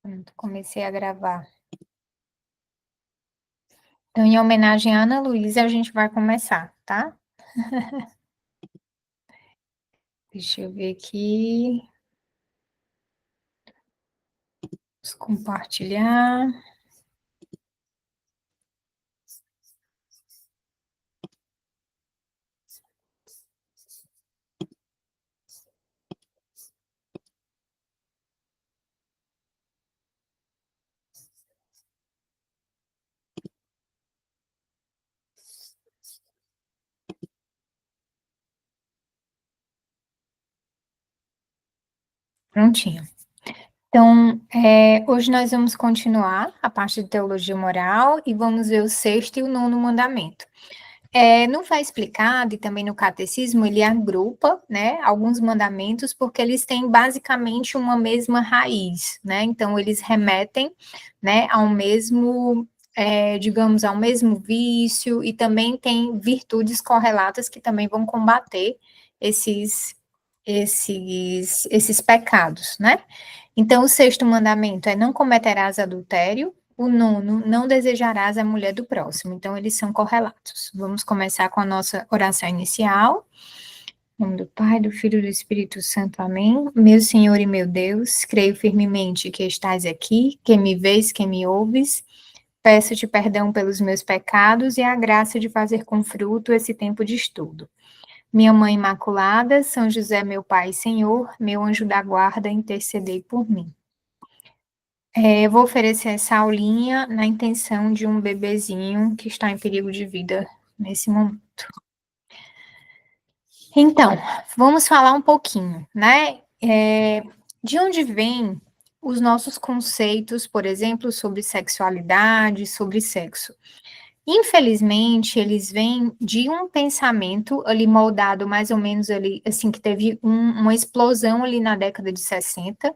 Pronto, comecei a gravar. Então, em homenagem à Ana Luísa, a gente vai começar, tá? Deixa eu ver aqui. Vamos compartilhar. Prontinho. Então, hoje nós vamos continuar a parte de teologia moral e vamos ver o sexto e o nono mandamento. No Fé Explicado e também no Catecismo, ele agrupa, né, alguns mandamentos, porque eles têm basicamente uma mesma raiz, né, então eles remetem, né, ao mesmo, digamos, ao mesmo vício, e também tem virtudes correlatas que também vão combater esses pecados, né. Então, o sexto mandamento é não cometerás adultério, o nono, não desejarás a mulher do próximo. Então, eles são correlatos. Vamos começar com a nossa oração inicial. Em nome do Pai, do Filho e do Espírito Santo. Amém. Meu Senhor e meu Deus, creio firmemente que estás aqui, que me vês, que me ouves. Peço-te perdão pelos meus pecados e a graça de fazer com fruto esse tempo de estudo. Minha Mãe Imaculada, São José, meu Pai e Senhor, meu anjo da guarda, intercedei por mim. Eu vou oferecer essa aulinha na intenção de um bebezinho que está em perigo de vida nesse momento. Então, vamos falar um pouquinho, né? De onde vêm os nossos conceitos, por exemplo, sobre sexualidade, sobre sexo? Infelizmente, eles vêm de um pensamento ali moldado mais ou menos ali, assim, que teve uma explosão ali na década de 60,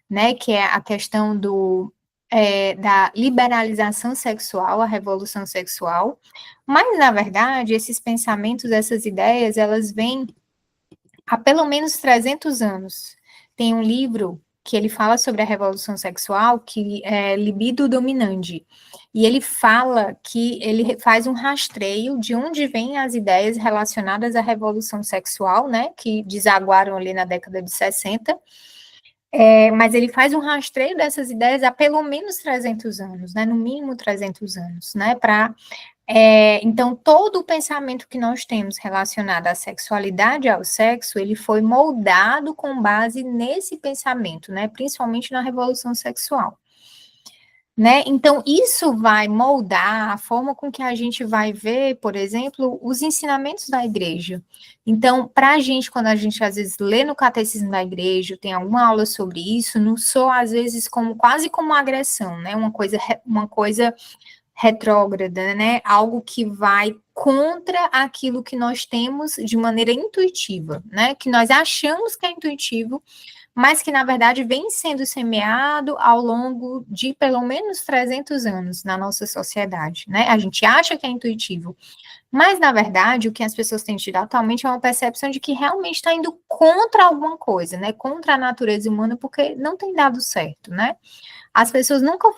né, que é a questão da liberalização sexual, a revolução sexual, mas, na verdade, esses pensamentos, essas ideias, elas vêm há pelo menos 300 anos. Tem um livro que ele fala sobre a revolução sexual, que é Libido Dominandi, e ele fala que ele faz um rastreio de onde vêm as ideias relacionadas à revolução sexual, né, que desaguaram ali na década de 60, mas ele faz um rastreio dessas ideias há pelo menos 300 anos, né, no mínimo 300 anos, né, então, todo o pensamento que nós temos relacionado à sexualidade e ao sexo, ele foi moldado com base nesse pensamento, né, principalmente na revolução sexual. Né? Então, isso vai moldar a forma com que a gente vai ver, por exemplo, os ensinamentos da igreja. Então, para a gente, quando a gente às vezes lê no catecismo da igreja, tem alguma aula sobre isso, não soa às vezes como quase como uma agressão, né? Uma coisa retrógrada, né? Algo que vai contra aquilo que nós temos de maneira intuitiva, né? Que nós achamos que é intuitivo, mas que, na verdade, vem sendo semeado ao longo de pelo menos 300 anos na nossa sociedade, né? A gente acha que é intuitivo, mas, na verdade, o que as pessoas têm tido atualmente é uma percepção de que realmente está indo contra alguma coisa, né? Contra a natureza humana, porque não tem dado certo, né? As pessoas nunca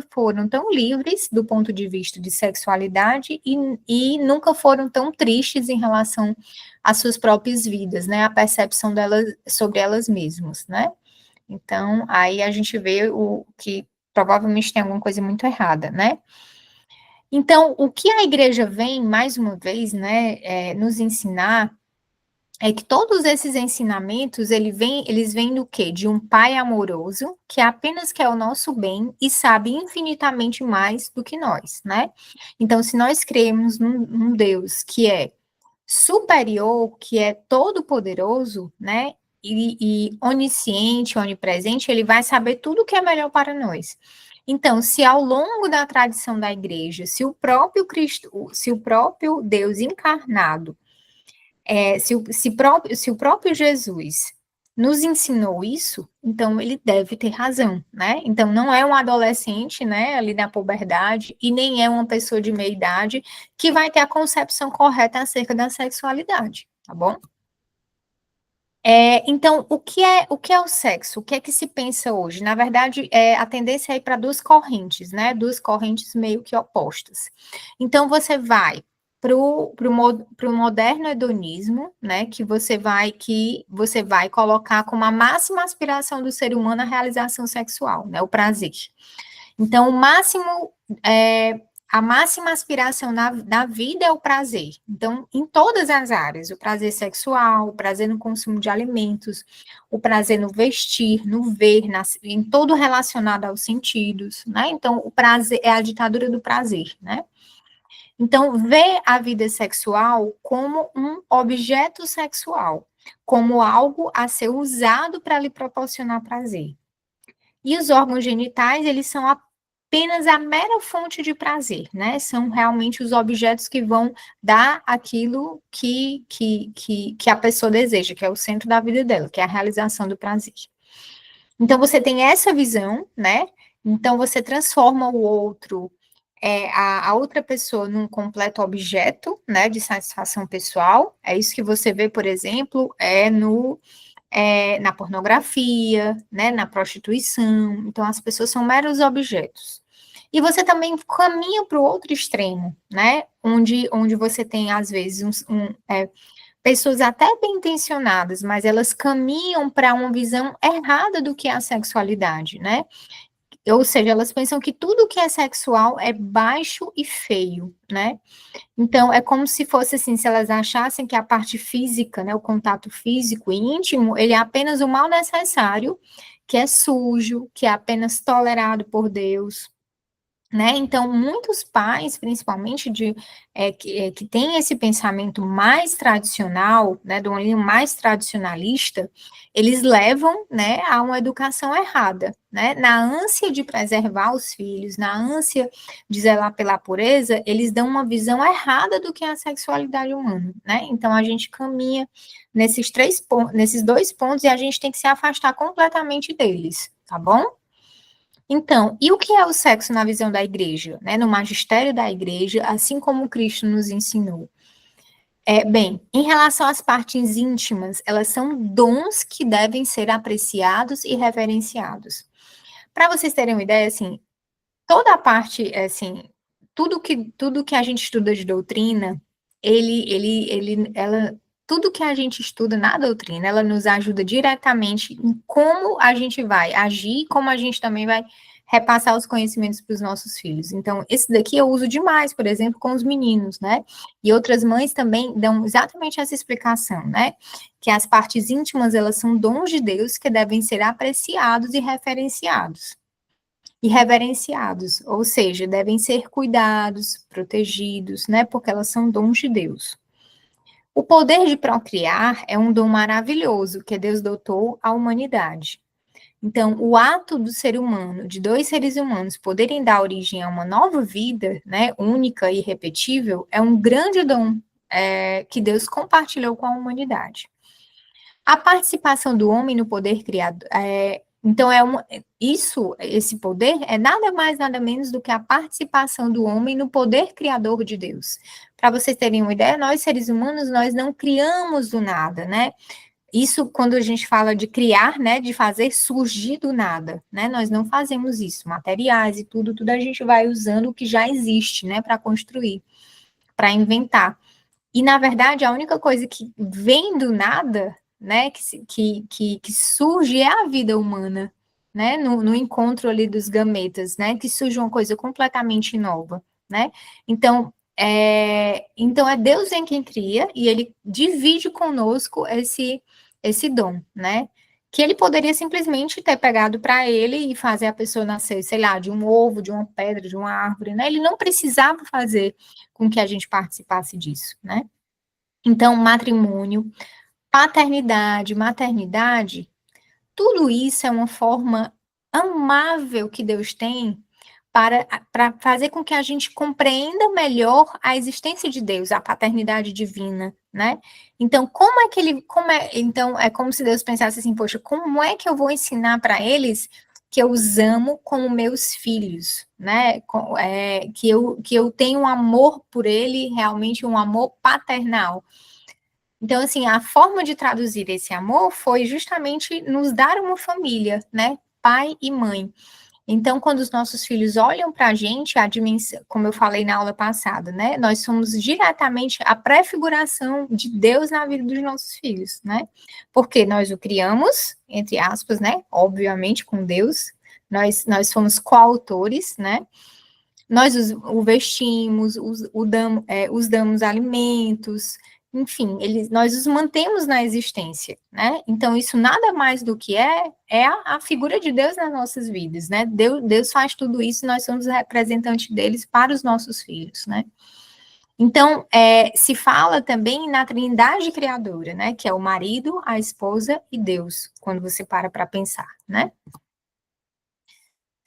foram tão livres do ponto de vista de sexualidade e nunca foram tão tristes em relação às suas próprias vidas, né? A percepção delas sobre elas mesmas, né? Então, aí a gente vê o que provavelmente tem alguma coisa muito errada, né? Então, o que a igreja vem, mais uma vez, né, nos ensinar é que todos esses ensinamentos, eles vêm do quê? De um pai amoroso, que apenas quer o nosso bem e sabe infinitamente mais do que nós, né? Então, se nós cremos num Deus que é superior, que é todo-poderoso, né? E onisciente, onipresente, ele vai saber tudo o que é melhor para nós. Então, se ao longo da tradição da igreja, se o próprio Cristo, se o próprio Deus encarnado se o próprio Jesus nos ensinou isso, então ele deve ter razão, né? Então não é um adolescente, né, ali na puberdade, e nem é uma pessoa de meia idade que vai ter a concepção correta acerca da sexualidade, tá bom? Então, o que é o sexo? O que é que se pensa hoje? Na verdade, a tendência é ir para duas correntes, né? Duas correntes meio que opostas. Então, você vai para o moderno hedonismo, né? Que você vai colocar como a máxima aspiração do ser humano a realização sexual, né? O prazer. Então, é, a máxima aspiração da vida é o prazer. Então, em todas as áreas, o prazer sexual, o prazer no consumo de alimentos, o prazer no vestir, no ver, em todo relacionado aos sentidos, né? Então, o prazer é a ditadura do prazer, né? Então, ver a vida sexual como um objeto sexual, como algo a ser usado para lhe proporcionar prazer. E os órgãos genitais, eles são apenas a mera fonte de prazer, né? São realmente os objetos que vão dar aquilo que a pessoa deseja, que é o centro da vida dela, que é a realização do prazer. Então, você tem essa visão, né? Então, você transforma o outro, a outra pessoa num completo objeto, né, de satisfação pessoal. É isso que você vê, por exemplo, na pornografia, né, na prostituição. Então, as pessoas são meros objetos. E você também caminha para o outro extremo, né, onde você tem, às vezes, pessoas até bem intencionadas, mas elas caminham para uma visão errada do que é a sexualidade, né? Ou seja, elas pensam que tudo que é sexual é baixo e feio, né? Então, é como se fosse assim, se elas achassem que a parte física, né, o contato físico e íntimo, ele é apenas o mal necessário, que é sujo, que é apenas tolerado por Deus, né? Então, muitos pais, principalmente que têm esse pensamento mais tradicional, né, de uma linha mais tradicionalista, eles levam, né, a uma educação errada, né? Na ânsia de preservar os filhos, na ânsia de zelar pela pureza, eles dão uma visão errada do que é a sexualidade humana, né? Então, a gente caminha nesses dois pontos e a gente tem que se afastar completamente deles, tá bom? Então, e o que é o sexo na visão da igreja, né? No magistério da igreja, assim como Cristo nos ensinou? Bem, em relação às partes íntimas, elas são dons que devem ser apreciados e reverenciados. Para vocês terem uma ideia, assim, toda a parte, assim, tudo que a gente estuda de doutrina, tudo que a gente estuda na doutrina, ela nos ajuda diretamente em como a gente vai agir, como a gente também vai repassar os conhecimentos para os nossos filhos. Então, esse daqui eu uso demais, por exemplo, com os meninos, né? E outras mães também dão exatamente essa explicação, né? Que as partes íntimas, elas são dons de Deus que devem ser apreciados e referenciados e reverenciados, ou seja, devem ser cuidados, protegidos, né? Porque elas são dons de Deus. O poder de procriar é um dom maravilhoso que Deus dotou à humanidade. Então, o ato do ser humano, de dois seres humanos, poderem dar origem a uma nova vida, né, única e irrepetível, é um grande dom que Deus compartilhou com a humanidade. A participação do homem no poder criado, então esse poder é nada mais, nada menos do que a participação do homem no poder criador de Deus. Para vocês terem uma ideia, nós seres humanos, nós não criamos do nada, né? Isso quando a gente fala de criar, né, de fazer surgir do nada, né? Nós não fazemos isso. Materiais e tudo a gente vai usando o que já existe, né, para construir, para inventar. E, na verdade, a única coisa que vem do nada, né, que surge é a vida humana, né, no encontro ali dos gametas, né, que surge uma coisa completamente nova, né. Então é Deus em quem cria e ele divide conosco esse dom, né, que ele poderia simplesmente ter pegado para ele e fazer a pessoa nascer, sei lá, de um ovo, de uma pedra, de uma árvore, né, ele não precisava fazer com que a gente participasse disso, né. Então, matrimônio, paternidade, maternidade, tudo isso é uma forma amável que Deus tem para fazer com que a gente compreenda melhor a existência de Deus, a paternidade divina, né? Então, então é como se Deus pensasse assim, poxa, como é que eu vou ensinar para eles que eu os amo como meus filhos, né? Que eu tenho um amor por ele, realmente um amor paternal. Então, assim, a forma de traduzir esse amor foi justamente nos dar uma família, né? Pai e mãe. Então, quando os nossos filhos olham para a gente, a dimensão, como eu falei na aula passada, né? Nós somos diretamente a prefiguração de Deus na vida dos nossos filhos, né? Porque nós o criamos, entre aspas, né? Obviamente com Deus, nós somos coautores, né? Nós o vestimos, os damos alimentos, enfim, nós os mantemos na existência, né? Então, isso nada mais do que é a figura de Deus nas nossas vidas, né? Deus faz tudo isso, nós somos representantes deles para os nossos filhos, né? Então, se fala também na trindade criadora, né? Que é o marido, a esposa e Deus, quando você para pensar, né?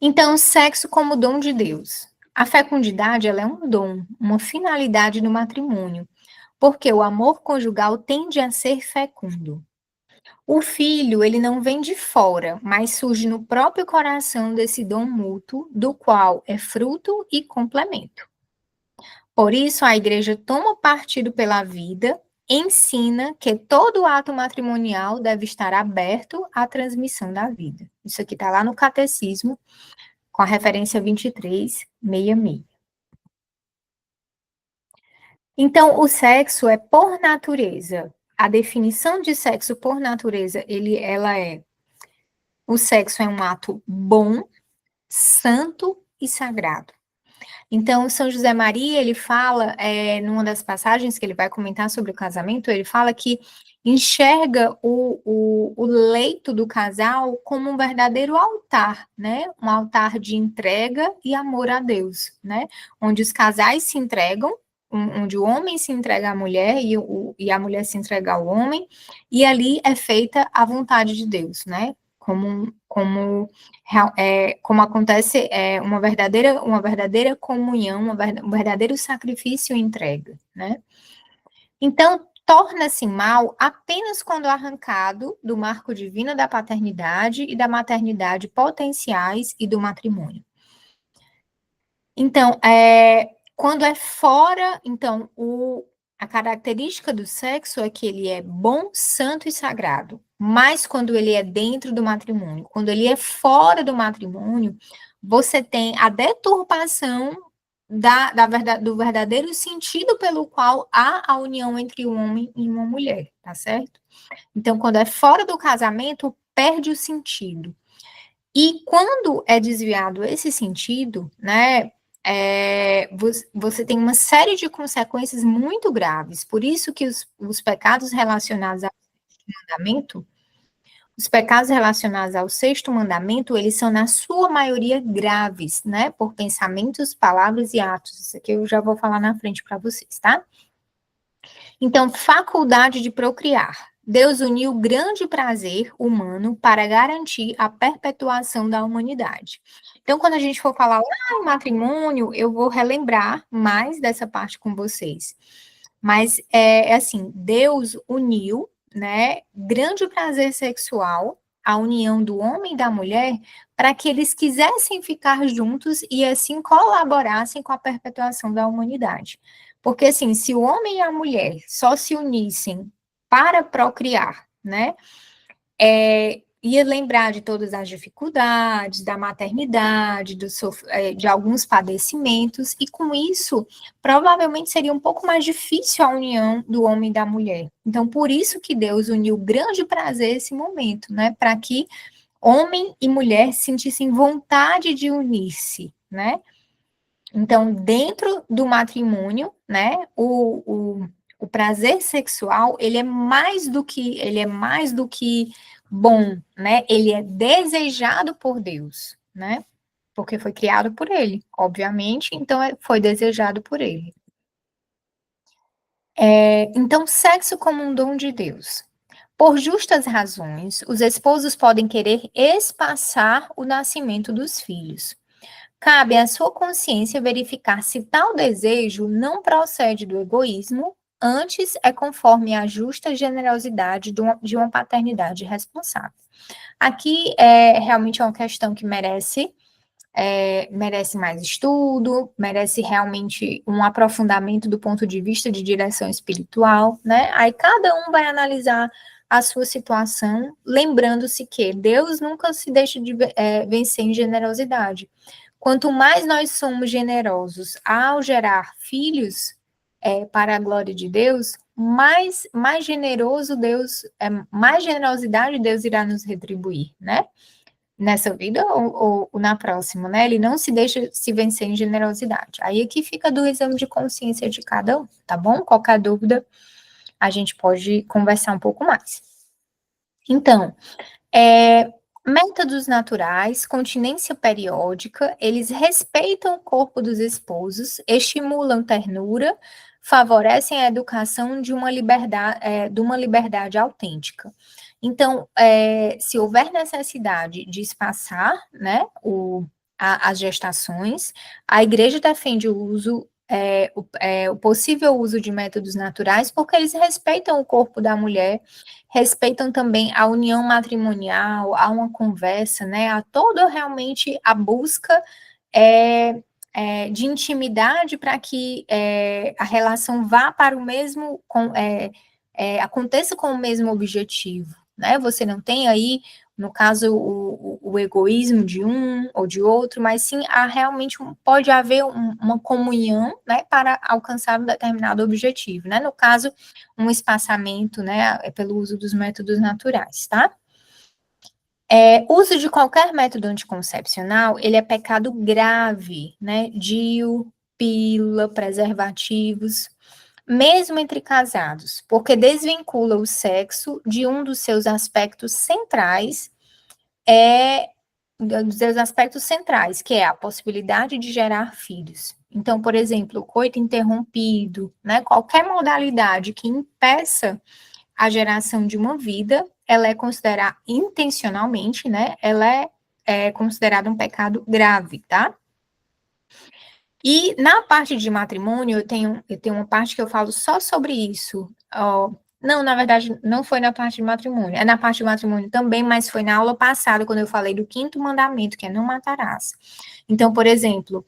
Então, sexo como dom de Deus. A fecundidade, ela é um dom, uma finalidade no matrimônio, porque o amor conjugal tende a ser fecundo. O filho, ele não vem de fora, mas surge no próprio coração desse dom mútuo, do qual é fruto e complemento. Por isso, a igreja toma partido pela vida, ensina que todo ato matrimonial deve estar aberto à transmissão da vida. Isso aqui está lá no Catecismo, com a referência 2366. Então, o sexo é por natureza. A definição de sexo por natureza, ela é: o sexo é um ato bom, santo e sagrado. Então, São José Maria, ele fala, numa das passagens que ele vai comentar sobre o casamento, ele fala que enxerga o leito do casal como um verdadeiro altar, né? Um altar de entrega e amor a Deus, né? Onde os casais se entregam, onde o homem se entrega à mulher e a mulher se entrega ao homem, e ali é feita a vontade de Deus, né? Como acontece uma verdadeira comunhão, um verdadeiro sacrifício e entrega, né? Então, torna-se mal apenas quando arrancado do marco divino da paternidade e da maternidade potenciais e do matrimônio. Então, quando é fora, então, a característica do sexo é que ele é bom, santo e sagrado. Mas quando ele é dentro do matrimônio, quando ele é fora do matrimônio, você tem a deturpação do verdadeiro sentido pelo qual há a união entre um homem e uma mulher, tá certo? Então, quando é fora do casamento, perde o sentido. E quando é desviado esse sentido, né, você tem uma série de consequências muito graves. Por isso que os pecados relacionados ao mandamento, os pecados relacionados ao sexto mandamento, eles são, na sua maioria, graves, né, por pensamentos, palavras e atos. Isso aqui eu já vou falar na frente para vocês, tá? Então, faculdade de procriar. Deus uniu o grande prazer humano para garantir a perpetuação da humanidade. Então, quando a gente for falar lá em matrimônio, eu vou relembrar mais dessa parte com vocês. Mas é assim, Deus uniu, né, grande prazer sexual, a união do homem e da mulher, para que eles quisessem ficar juntos e assim colaborassem com a perpetuação da humanidade. Porque, assim, se o homem e a mulher só se unissem para procriar, né, ia lembrar de todas as dificuldades, da maternidade, de alguns padecimentos, e com isso, provavelmente seria um pouco mais difícil a união do homem e da mulher. Então, por isso que Deus uniu grande prazer esse momento, né, para que homem e mulher sentissem vontade de unir-se, né? Então, dentro do matrimônio, né, o prazer sexual, ele é mais do que bom, né? Ele é desejado por Deus, né? Porque foi criado por ele, obviamente, então foi desejado por ele. Então, sexo como um dom de Deus. Por justas razões, os esposos podem querer espaçar o nascimento dos filhos. Cabe à sua consciência verificar se tal desejo não procede do egoísmo, antes é conforme a justa generosidade de uma paternidade responsável. Aqui realmente é uma questão que merece merece mais estudo, merece realmente um aprofundamento do ponto de vista de direção espiritual, né? Aí cada um vai analisar a sua situação, lembrando-se que Deus nunca se deixa de vencer em generosidade. Quanto mais nós somos generosos ao gerar filhos para a glória de Deus, mais generoso Deus, mais generosidade Deus irá nos retribuir, né? Nessa vida ou na próxima, né? Ele não se deixa se vencer em generosidade. Aí aqui fica do exame de consciência de cada um, tá bom? Qualquer dúvida, a gente pode conversar um pouco mais. Então, métodos naturais, continência periódica, eles respeitam o corpo dos esposos, estimulam ternura, favorecem a educação de uma liberdade autêntica. Então, se houver necessidade de espaçar, né, as gestações, a igreja defende o uso, o possível uso de métodos naturais, porque eles respeitam o corpo da mulher, respeitam também a união matrimonial, a uma conversa, né, a toda realmente a busca de intimidade para que a relação vá para o mesmo, aconteça com o mesmo objetivo, né? Você não tem aí, no caso, o egoísmo de um ou de outro, mas sim realmente pode haver uma comunhão, né, para alcançar um determinado objetivo, né? No caso, um espaçamento, né, pelo uso dos métodos naturais, tá? Uso de qualquer método anticoncepcional, ele é pecado grave, né? DIU, pílula, preservativos, mesmo entre casados, porque desvincula o sexo de um dos seus aspectos centrais, que é a possibilidade de gerar filhos. Então, por exemplo, o coito interrompido, né? Qualquer modalidade que impeça a geração de uma vida, ela é considerada intencionalmente, né? Ela é considerada um pecado grave, tá? E na parte de matrimônio, eu tenho uma parte que eu falo só sobre isso. Não, na verdade, não foi na parte de matrimônio. É na parte de matrimônio também, mas foi na aula passada, quando eu falei do quinto mandamento, que é não matarás. Então, por exemplo,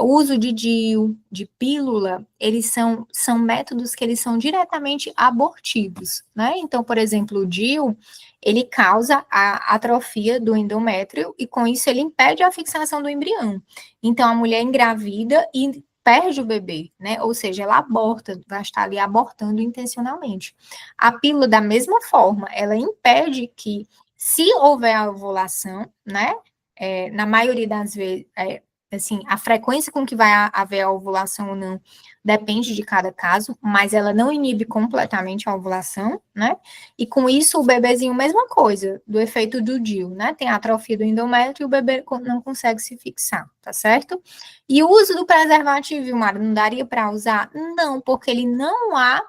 o uso de DIU, de pílula, eles são métodos que eles são diretamente abortivos, né? Então, por exemplo, o DIU, ele causa a atrofia do endométrio e, com isso, ele impede a fixação do embrião. Então, a mulher engravida e perde o bebê, né? Ou seja, ela aborta, vai estar ali abortando intencionalmente. A pílula, da mesma forma, ela impede que, se houver a ovulação, né? Na maioria das vezes, assim, a frequência com que vai haver a ovulação ou não depende de cada caso, mas ela não inibe completamente a ovulação, né? E com isso, o bebezinho, mesma coisa, do efeito do DIU, né? Tem a atrofia do endométrio e o bebê não consegue se fixar, tá certo? E o uso do preservativo, Vilmar, não daria para usar? Não, porque ele não há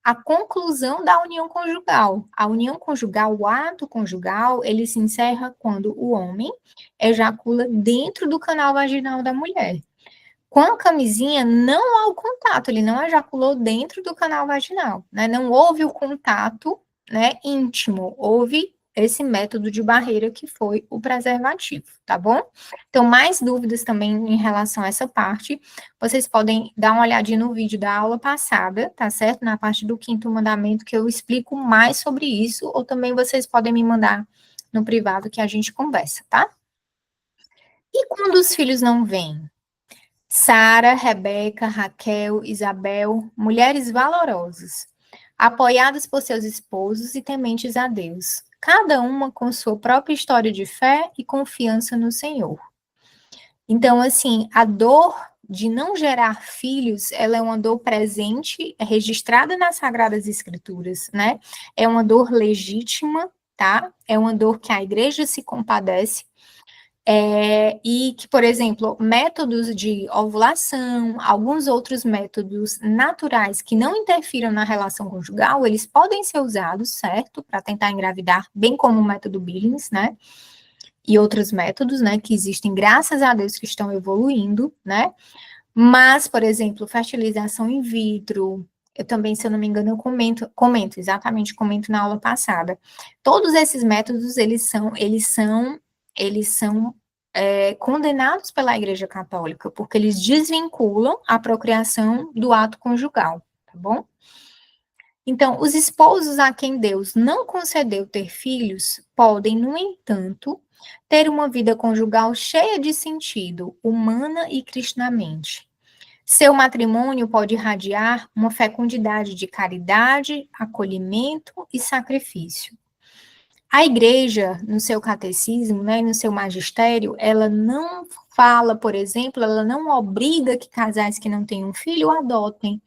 a conclusão da união conjugal. A união conjugal, o ato conjugal, ele se encerra quando o homem ejacula dentro do canal vaginal da mulher. Com a camisinha, não há o contato, ele não ejaculou dentro do canal vaginal, né? Não houve o contato, né, íntimo, houve esse método de barreira que foi o preservativo, tá bom? Então, mais dúvidas também em relação a essa parte, vocês podem dar uma olhadinha no vídeo da aula passada, tá certo? Na parte do quinto mandamento, que eu explico mais sobre isso, ou também vocês podem me mandar no privado que a gente conversa, tá? E quando os filhos não vêm? Sara, Rebeca, Raquel, Isabel, mulheres valorosas, apoiadas por seus esposos e tementes a Deus, cada uma com sua própria história de fé e confiança no Senhor. Então, assim, a dor de não gerar filhos, ela é uma dor presente, registrada nas Sagradas Escrituras, né? É uma dor legítima, tá? É uma dor que a igreja se compadece, e que, por exemplo, métodos de ovulação, alguns outros métodos naturais que não interfiram na relação conjugal, eles podem ser usados, certo? Para tentar engravidar, bem como o método Billings, né? E outros métodos, né? Que existem, graças a Deus, que estão evoluindo, né? Mas, por exemplo, fertilização in vitro, eu também, se eu não me engano, eu comento na aula passada. Todos esses métodos, eles são condenados pela Igreja Católica, porque eles desvinculam a procriação do ato conjugal, tá bom? Então, os esposos a quem Deus não concedeu ter filhos podem, no entanto, ter uma vida conjugal cheia de sentido, humana e cristinamente. Seu matrimônio pode irradiar uma fecundidade de caridade, acolhimento e sacrifício. A igreja, no seu catecismo, né, no seu magistério, ela não fala, por exemplo, ela não obriga que casais que não têm um filho adotem.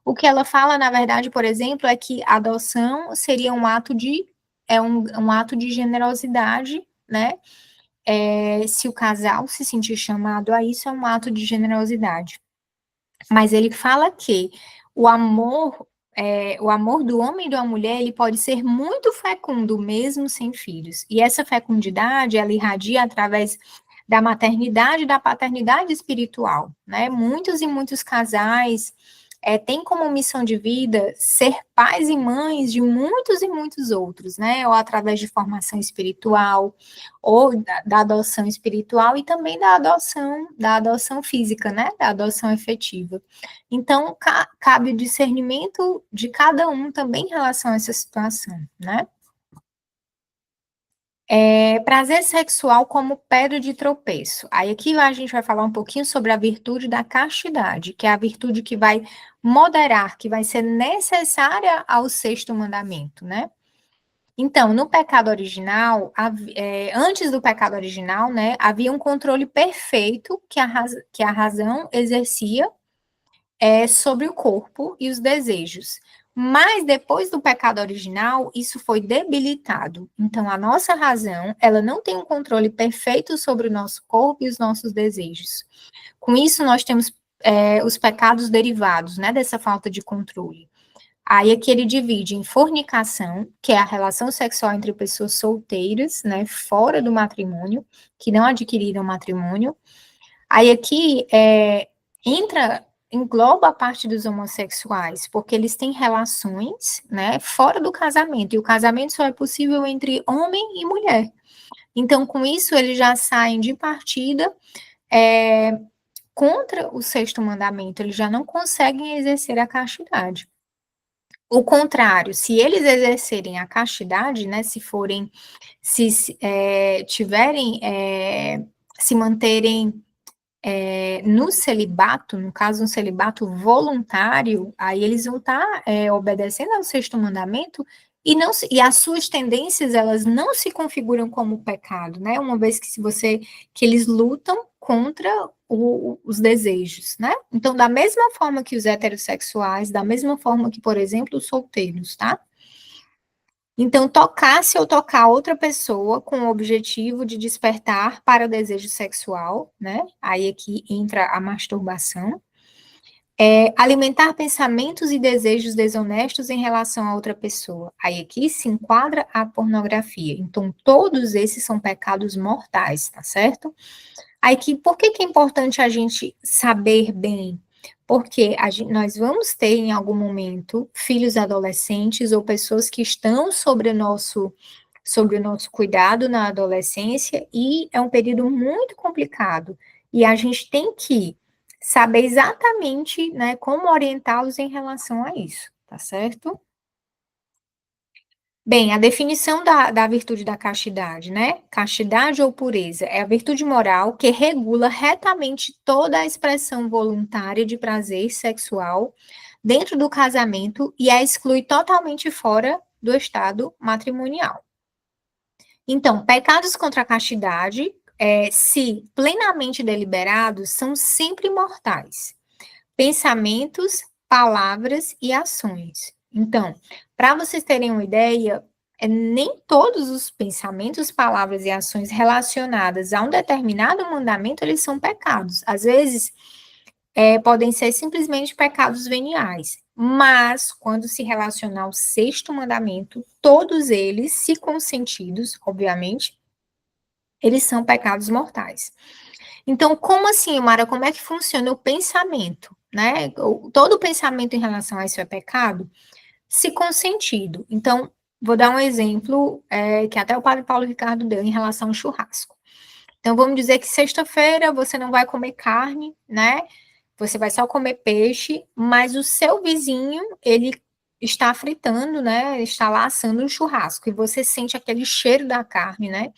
O que ela fala, na verdade, por exemplo, é que a adoção seria um ato de, um ato de generosidade, né? Se o casal se sentir chamado a isso, é um ato de generosidade. Mas ele fala que o amor, o amor do homem e da mulher, ele pode ser muito fecundo, mesmo sem filhos. E essa fecundidade, ela irradia através da maternidade e da paternidade espiritual, né? Muitos e muitos casais têm como missão de vida ser pais e mães de muitos e muitos outros, né? Ou através de formação espiritual, ou da adoção espiritual e também da adoção física, né? Da adoção efetiva. Então, cabe o discernimento de cada um também em relação a essa situação, né? Prazer sexual como pedra de tropeço. Aí aqui a gente vai falar um pouquinho sobre a virtude da castidade, que é a virtude que vai moderar, que vai ser necessária ao sexto mandamento, né? Então, no pecado original, antes do pecado original, né, havia um controle perfeito que a razão exercia sobre o corpo e os desejos. Mas depois do pecado original, isso foi debilitado. Então, a nossa razão, ela não tem um controle perfeito sobre o nosso corpo e os nossos desejos. Com isso, nós temos os pecados derivados, né, dessa falta de controle. Aí aqui ele divide em fornicação, que é a relação sexual entre pessoas solteiras, né, fora do matrimônio, que não adquiriram matrimônio. Aí aqui engloba a parte dos homossexuais, porque eles têm relações, né, fora do casamento, e o casamento só é possível entre homem e mulher. Então, com isso, eles já saem de partida contra o sexto mandamento, eles já não conseguem exercer a castidade. O contrário, se eles exercerem a castidade, né, se tiverem, se manterem no celibato, no caso, um celibato voluntário, aí eles vão estar obedecendo ao sexto mandamento e as suas tendências, elas não se configuram como pecado, né? Uma vez que eles lutam contra os desejos, né? Então, da mesma forma que os heterossexuais, da mesma forma que, por exemplo, os solteiros, tá? Então, se eu tocar outra pessoa com o objetivo de despertar para o desejo sexual, né? Aí aqui entra a masturbação. Alimentar pensamentos e desejos desonestos em relação a outra pessoa. Aí aqui se enquadra a pornografia. Então, todos esses são pecados mortais, tá certo? Aí por que é importante a gente saber bem? Porque nós vamos ter em algum momento filhos adolescentes ou pessoas que estão sobre o nosso cuidado na adolescência e é um período muito complicado. E a gente tem que saber exatamente, né, como orientá-los em relação a isso, tá certo? Bem, a definição da virtude da castidade, né? Castidade ou pureza é a virtude moral que regula retamente toda a expressão voluntária de prazer sexual dentro do casamento e a exclui totalmente fora do estado matrimonial. Então, pecados contra a castidade, se plenamente deliberados, são sempre mortais. Pensamentos, palavras e ações. Então, para vocês terem uma ideia, nem todos os pensamentos, palavras e ações relacionadas a um determinado mandamento, eles são pecados. Às vezes, podem ser simplesmente pecados veniais. Mas, quando se relaciona ao sexto mandamento, todos eles, se consentidos, obviamente, eles são pecados mortais. Então, como assim, Mara? Como é que funciona o pensamento, né? Todo pensamento em relação a isso é pecado? Se consentido. Então, vou dar um exemplo que até o padre Paulo Ricardo deu em relação ao churrasco. Então, vamos dizer que sexta-feira você não vai comer carne, né? Você vai só comer peixe, mas o seu vizinho, ele está fritando, né? Está lá assando um churrasco e você sente aquele cheiro da carne, né?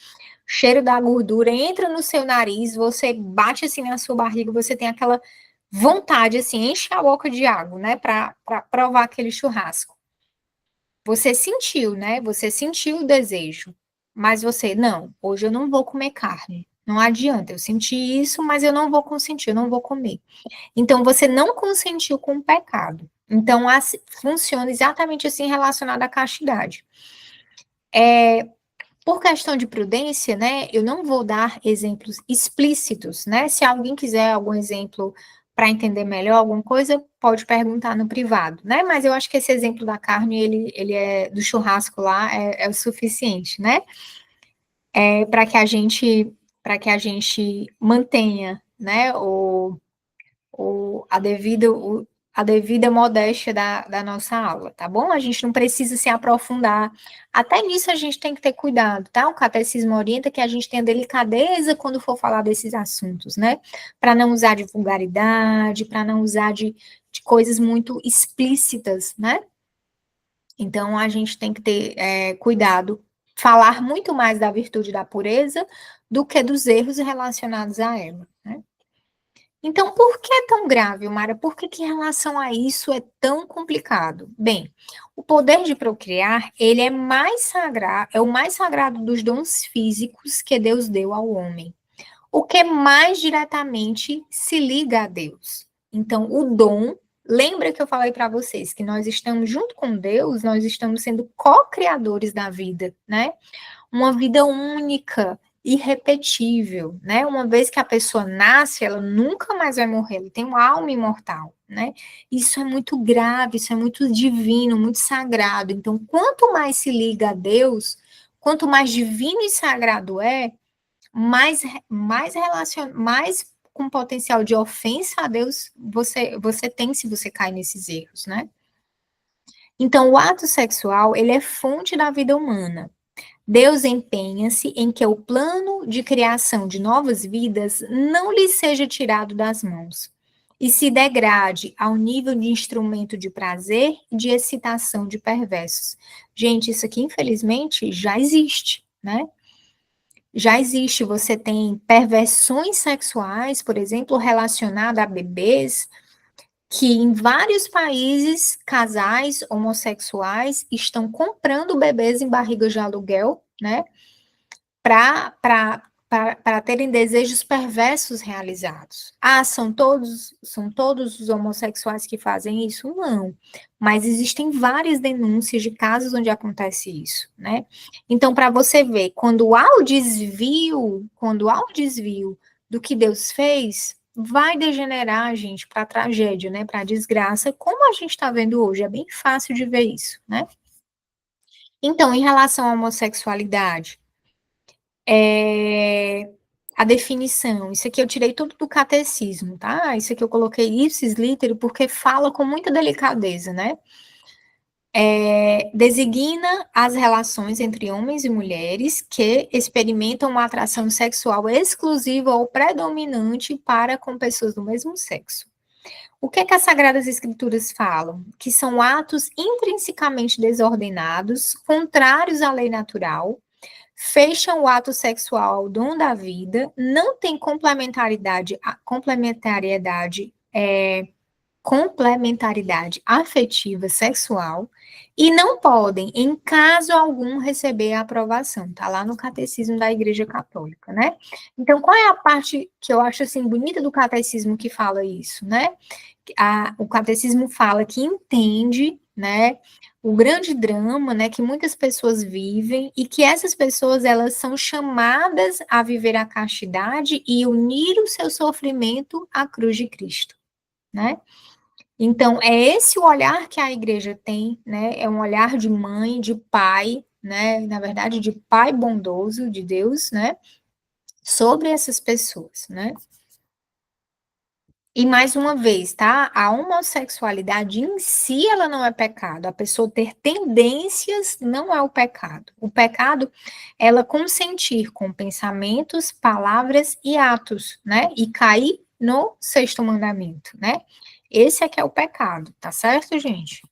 Cheiro da gordura entra no seu nariz, você bate assim na sua barriga, você tem aquela vontade, assim, enche a boca de água, né? Para provar aquele churrasco. Você sentiu, né? Você sentiu o desejo, mas você, não, hoje eu não vou comer carne. Não adianta, eu senti isso, mas eu não vou consentir, eu não vou comer. Então, você não consentiu com o pecado. Então, funciona exatamente assim relacionado à castidade. Por questão de prudência, né, eu não vou dar exemplos explícitos, né? Se alguém quiser algum exemplo para entender melhor alguma coisa, pode perguntar no privado, né? Mas eu acho que esse exemplo da carne, ele é do churrasco lá, é o suficiente, né? Para que a gente mantenha, né, a devida modéstia da nossa aula, tá bom? A gente não precisa se aprofundar. Até nisso a gente tem que ter cuidado, tá? O catecismo orienta que a gente tenha delicadeza quando for falar desses assuntos, né? Para não usar de vulgaridade, para não usar de coisas muito explícitas, né? Então a gente tem que ter cuidado, falar muito mais da virtude da pureza do que dos erros relacionados a ela, né? Então, por que é tão grave, Mara? Por que, que em relação a isso é tão complicado? Bem, o poder de procriar, ele é mais sagrado, é o mais sagrado dos dons físicos que Deus deu ao homem. O que mais diretamente se liga a Deus. Então, o dom, lembra que eu falei para vocês que nós estamos junto com Deus, nós estamos sendo co-criadores da vida, né? Uma vida única, irrepetível, né? Uma vez que a pessoa nasce, ela nunca mais vai morrer, ela tem uma alma imortal, né? Isso é muito grave, isso é muito divino, muito sagrado. Então, quanto mais se liga a Deus, quanto mais divino e sagrado é, mais com potencial de ofensa a Deus você tem se você cai nesses erros, né? Então, o ato sexual, ele é fonte da vida humana. Deus empenha-se em que o plano de criação de novas vidas não lhe seja tirado das mãos e se degrade ao nível de instrumento de prazer e de excitação de perversos. Gente, isso aqui, infelizmente, já existe, né? Já existe, você tem perversões sexuais, por exemplo, relacionadas a bebês, que em vários países, casais homossexuais estão comprando bebês em barrigas de aluguel, né? Para terem desejos perversos realizados. Ah, são todos os homossexuais que fazem isso? Não. Mas existem várias denúncias de casos onde acontece isso, né? Então, para você ver, quando há o desvio do que Deus fez, vai degenerar a gente para a tragédia, né? Para a desgraça, como a gente está vendo hoje. É bem fácil de ver isso, né? Então, em relação à homossexualidade, é, a definição. Isso aqui eu tirei tudo do catecismo, tá? Isso aqui eu coloquei ipsis literis porque fala com muita delicadeza, né? Designa as relações entre homens e mulheres que experimentam uma atração sexual exclusiva ou predominante para com pessoas do mesmo sexo. O que é que as Sagradas Escrituras falam? Que são atos intrinsecamente desordenados, contrários à lei natural, fecham o ato sexual ao dom da vida, não tem complementaridade afetiva sexual e não podem, em caso algum, receber a aprovação. Tá lá no Catecismo da Igreja Católica, né? Então, qual é a parte que eu acho assim bonita do catecismo que fala isso, né? O catecismo fala que entende, né, o grande drama, né, que muitas pessoas vivem e que essas pessoas elas são chamadas a viver a castidade e unir o seu sofrimento à cruz de Cristo, né? Então é esse o olhar que a igreja tem, né? É um olhar de mãe, de pai, né? Na verdade, de pai bondoso de Deus, né? Sobre essas pessoas, né? E mais uma vez, tá? A homossexualidade em si, ela não é pecado. A pessoa ter tendências não é o pecado. O pecado, ela consentir com pensamentos, palavras e atos, né? E cair no sexto mandamento, né? Esse é que é o pecado, tá certo, gente?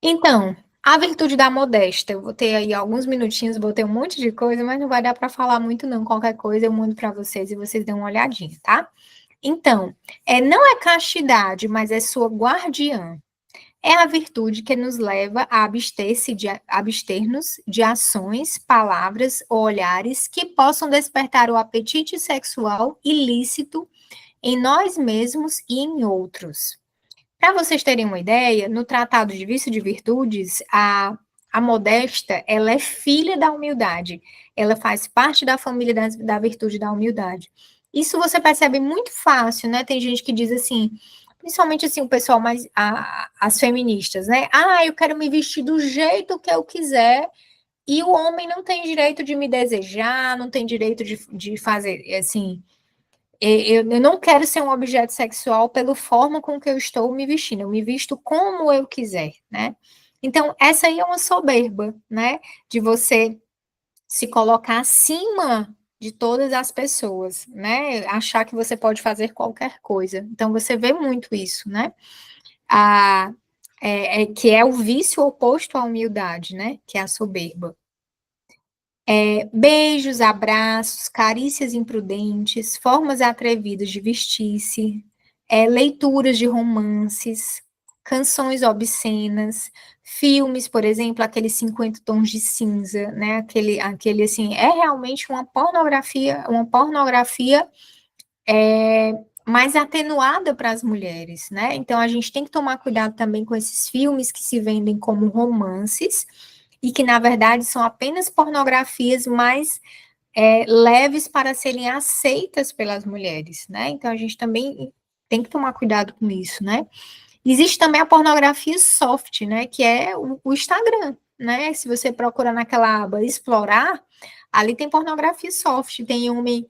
Então, a virtude da modéstia. Eu vou ter aí alguns minutinhos, vou ter um monte de coisa, mas não vai dar para falar muito, não. Qualquer coisa eu mando para vocês e vocês dêem uma olhadinha, tá? Então, não é castidade, mas é sua guardiã. É a virtude que nos leva a abster-nos de ações, palavras ou olhares que possam despertar o apetite sexual ilícito em nós mesmos e em outros. Para vocês terem uma ideia, no Tratado de Vício de Virtudes, a modesta, ela é filha da humildade. Ela faz parte da família da virtude da humildade. Isso você percebe muito fácil, né? Tem gente que diz assim, principalmente assim, o pessoal mais, as feministas, né? Ah, eu quero me vestir do jeito que eu quiser, e o homem não tem direito de me desejar, não tem direito de fazer, assim, eu não quero ser um objeto sexual pela forma com que eu estou me vestindo, eu me visto como eu quiser, né? Então, essa aí é uma soberba, né? De você se colocar acima de todas as pessoas, né? Achar que você pode fazer qualquer coisa. Então, você vê muito isso, né? A, que é o vício oposto à humildade, né? Que é a soberba. Beijos, abraços, carícias imprudentes, formas atrevidas de vestir-se, leituras de romances, canções obscenas, filmes, por exemplo, aqueles 50 tons de cinza, né? Aquele assim, é realmente uma pornografia mais atenuada para as mulheres, né? Então a gente tem que tomar cuidado também com esses filmes que se vendem como romances e que, na verdade, são apenas pornografias mais leves para serem aceitas pelas mulheres, né? Então a gente também tem que tomar cuidado com isso, né? Existe também a pornografia soft, né? Que é o Instagram, né? Se você procura naquela aba explorar, ali tem pornografia soft, tem homem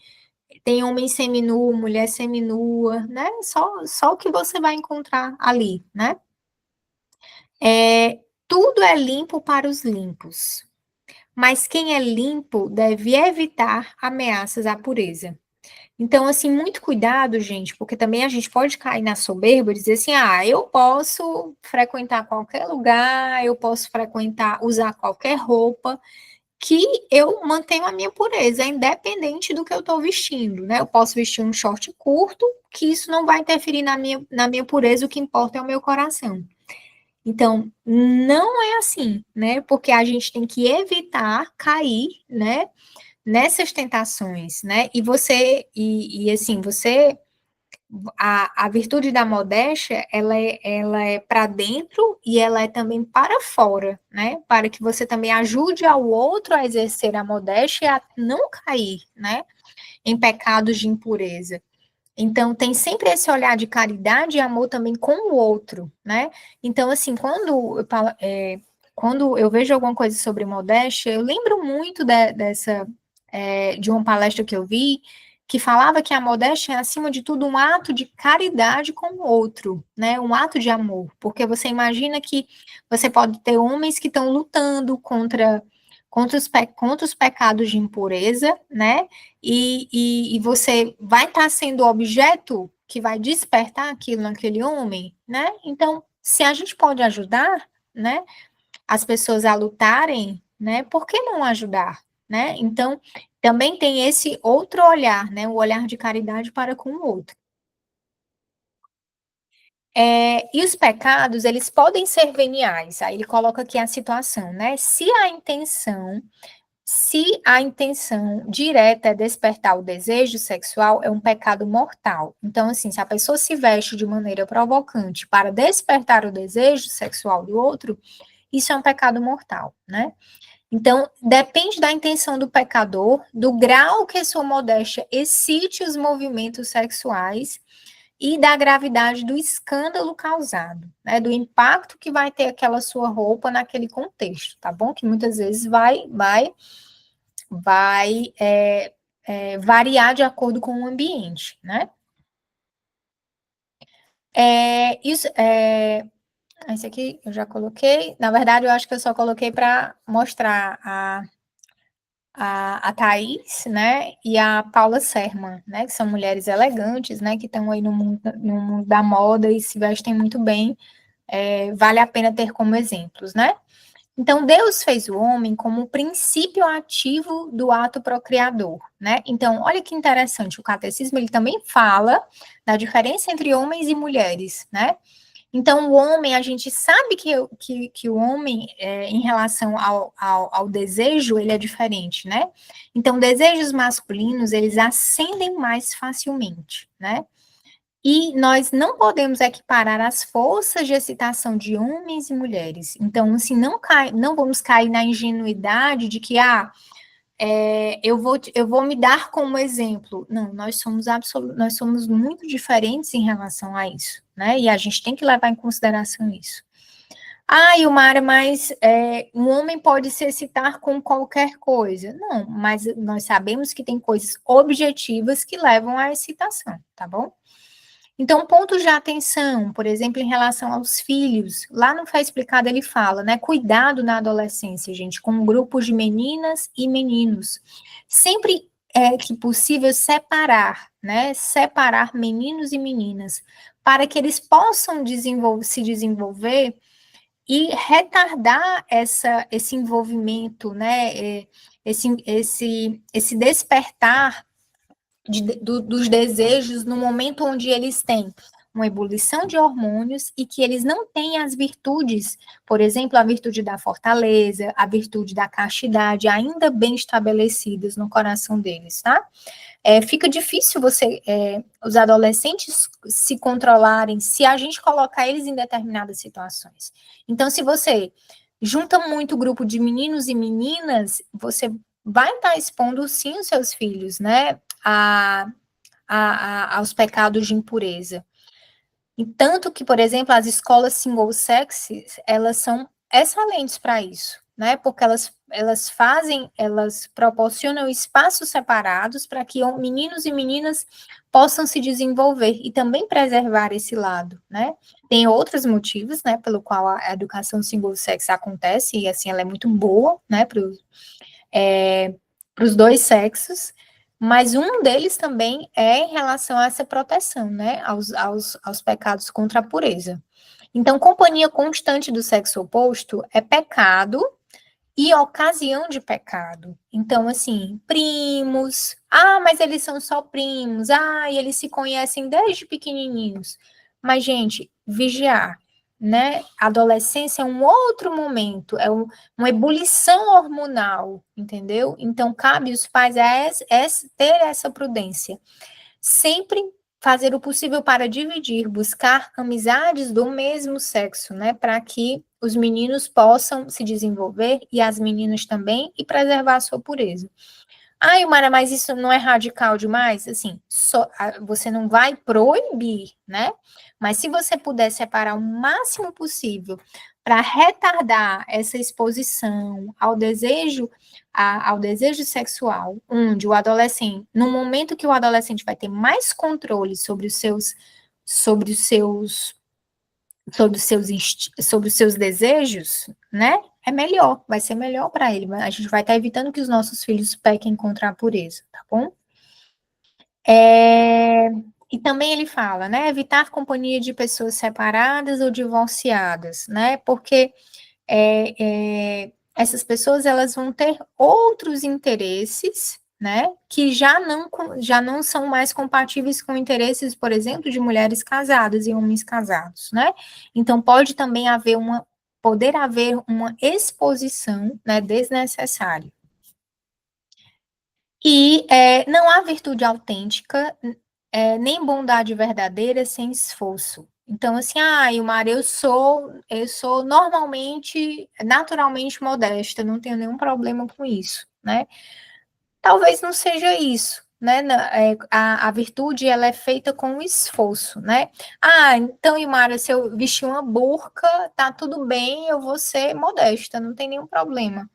seminu, mulher seminua, né? Só o que você vai encontrar ali, né? Tudo é limpo para os limpos, mas quem é limpo deve evitar ameaças à pureza. Então, assim, muito cuidado, gente, porque também a gente pode cair na soberba e dizer assim: ah, eu posso frequentar qualquer lugar, eu posso usar qualquer roupa, que eu mantenho a minha pureza, independente do que eu estou vestindo, né? Eu posso vestir um short curto, que isso não vai interferir na minha pureza, o que importa é o meu coração. Então, não é assim, né? Porque a gente tem que evitar cair, né? Nessas tentações, né? E assim, a virtude da modéstia, ela é para dentro e ela é também para fora, né? Para que você também ajude ao outro a exercer a modéstia e a não cair, né? Em pecados de impureza. Então, tem sempre esse olhar de caridade e amor também com o outro, né? Então, assim, quando eu vejo alguma coisa sobre modéstia, eu lembro muito de uma palestra que eu vi, que falava que a modéstia é, acima de tudo, um ato de caridade com o outro, né? Um ato de amor, porque você imagina que você pode ter homens que estão lutando contra os pecados de impureza, né? E você vai estar sendo o objeto que vai despertar aquilo naquele homem, né? Então, se a gente pode ajudar, né, as pessoas a lutarem, né, por que não ajudar, né? Então, também tem esse outro olhar, né, o olhar de caridade para com o outro. E os pecados, eles podem ser veniais, aí ele coloca aqui a situação, né? Se a intenção direta é despertar o desejo sexual, é um pecado mortal. Então, assim, se a pessoa se veste de maneira provocante para despertar o desejo sexual do outro, isso é um pecado mortal, né? Então, depende da intenção do pecador, do grau que sua modéstia excite os movimentos sexuais e da gravidade do escândalo causado, né? Do impacto que vai ter aquela sua roupa naquele contexto, tá bom? Que muitas vezes vai variar de acordo com o ambiente, né? Esse aqui eu já coloquei. Na verdade, eu acho que eu só coloquei para mostrar a Thaís, né, e a Paula Serman, né, que são mulheres elegantes, né, que estão aí no mundo da moda e se vestem muito bem. Vale a pena ter como exemplos, né? Então, Deus fez o homem como o princípio ativo do ato procriador, né? Então, olha que interessante, o catecismo ele também fala da diferença entre homens e mulheres, né? Então, o homem, a gente sabe que o homem, em relação ao desejo, ele é diferente, né? Então, desejos masculinos, eles ascendem mais facilmente, né? E nós não podemos equiparar as forças de excitação de homens e mulheres. Então, assim, não vamos cair na ingenuidade de que, eu vou me dar como exemplo. Não, nós somos muito diferentes em relação a isso, né? E a gente tem que levar em consideração isso. Ilmara, mas um homem pode se excitar com qualquer coisa. Não, mas nós sabemos que tem coisas objetivas que levam à excitação, tá bom? Então, pontos de atenção, por exemplo, em relação aos filhos, lá no Fé Explicado ele fala, né? Cuidado na adolescência, gente, com grupos de meninas e meninos. Sempre que possível separar, né? Separar meninos e meninas, para que eles possam se desenvolver e retardar esse envolvimento, né? Esse despertar dos desejos no momento onde eles têm uma ebulição de hormônios e que eles não têm as virtudes, por exemplo, a virtude da fortaleza, a virtude da castidade, ainda bem estabelecidas no coração deles, tá? Fica difícil os adolescentes se controlarem se a gente colocar eles em determinadas situações. Então, se você junta muito grupo de meninos e meninas, você vai estar expondo sim os seus filhos, né, aos pecados de impureza. E tanto que, por exemplo, as escolas single sex, elas são excelentes para isso, né? Porque elas proporcionam espaços separados para que meninos e meninas possam se desenvolver e também preservar esse lado, né? Tem outros motivos, né, pelo qual a educação single sex acontece e assim ela é muito boa, né, para os dois sexos, mas um deles também é em relação a essa proteção, né, aos pecados contra a pureza. Então, companhia constante do sexo oposto é pecado e ocasião de pecado. Então, assim, primos, mas eles são só primos, e eles se conhecem desde pequenininhos. Mas, gente, vigiar, né? Adolescência é um outro momento, uma ebulição hormonal, entendeu? Então, cabe os pais ter essa prudência. Sempre fazer o possível para dividir, buscar amizades do mesmo sexo, né? Para que os meninos possam se desenvolver e as meninas também e preservar a sua pureza. Mara, mas isso não é radical demais? Assim, você não vai proibir, né? Mas se você puder separar o máximo possível para retardar essa exposição ao desejo sexual, onde o adolescente, no momento que o adolescente vai ter mais controle sobre os seus sobre os seus desejos, né? Vai ser melhor para ele. A gente vai estar evitando que os nossos filhos pequem contra a pureza, tá bom? E também ele fala, né? Evitar companhia de pessoas separadas ou divorciadas, né? Porque essas pessoas elas vão ter outros interesses, né, que já não são mais compatíveis com interesses, por exemplo, de mulheres casadas e homens casados, né? Então poder haver uma exposição, né, desnecessária. E não há virtude autêntica, nem bondade verdadeira sem esforço. Então, assim, Ilmar, eu sou naturalmente modesta, não tenho nenhum problema com isso, né? Talvez não seja isso, né? A virtude, ela é feita com esforço, né? Então, Ilmar, se eu vestir uma burca, tá tudo bem, eu vou ser modesta, não tem nenhum problema.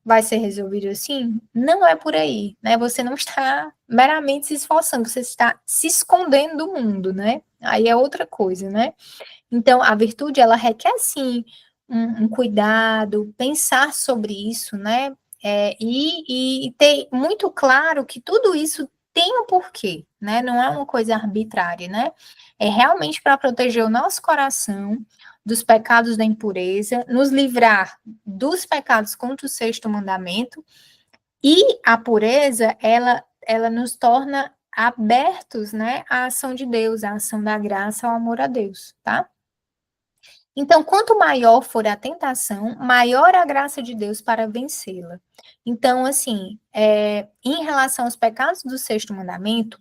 vai ser resolvido assim? Não é por aí, né? Você não está meramente se esforçando, você está se escondendo do mundo, né? Aí é outra coisa, né? Então, a virtude, ela requer, sim, um cuidado, pensar sobre isso, né? E ter muito claro que tudo isso tem um porquê, né? Não é uma coisa arbitrária, né? É realmente para proteger o nosso coração dos pecados da impureza, nos livrar dos pecados contra o sexto mandamento, e a pureza, ela nos torna abertos, né, à ação de Deus, à ação da graça, ao amor a Deus, tá? Então, quanto maior for a tentação, maior a graça de Deus para vencê-la. Então, assim, em relação aos pecados do sexto mandamento,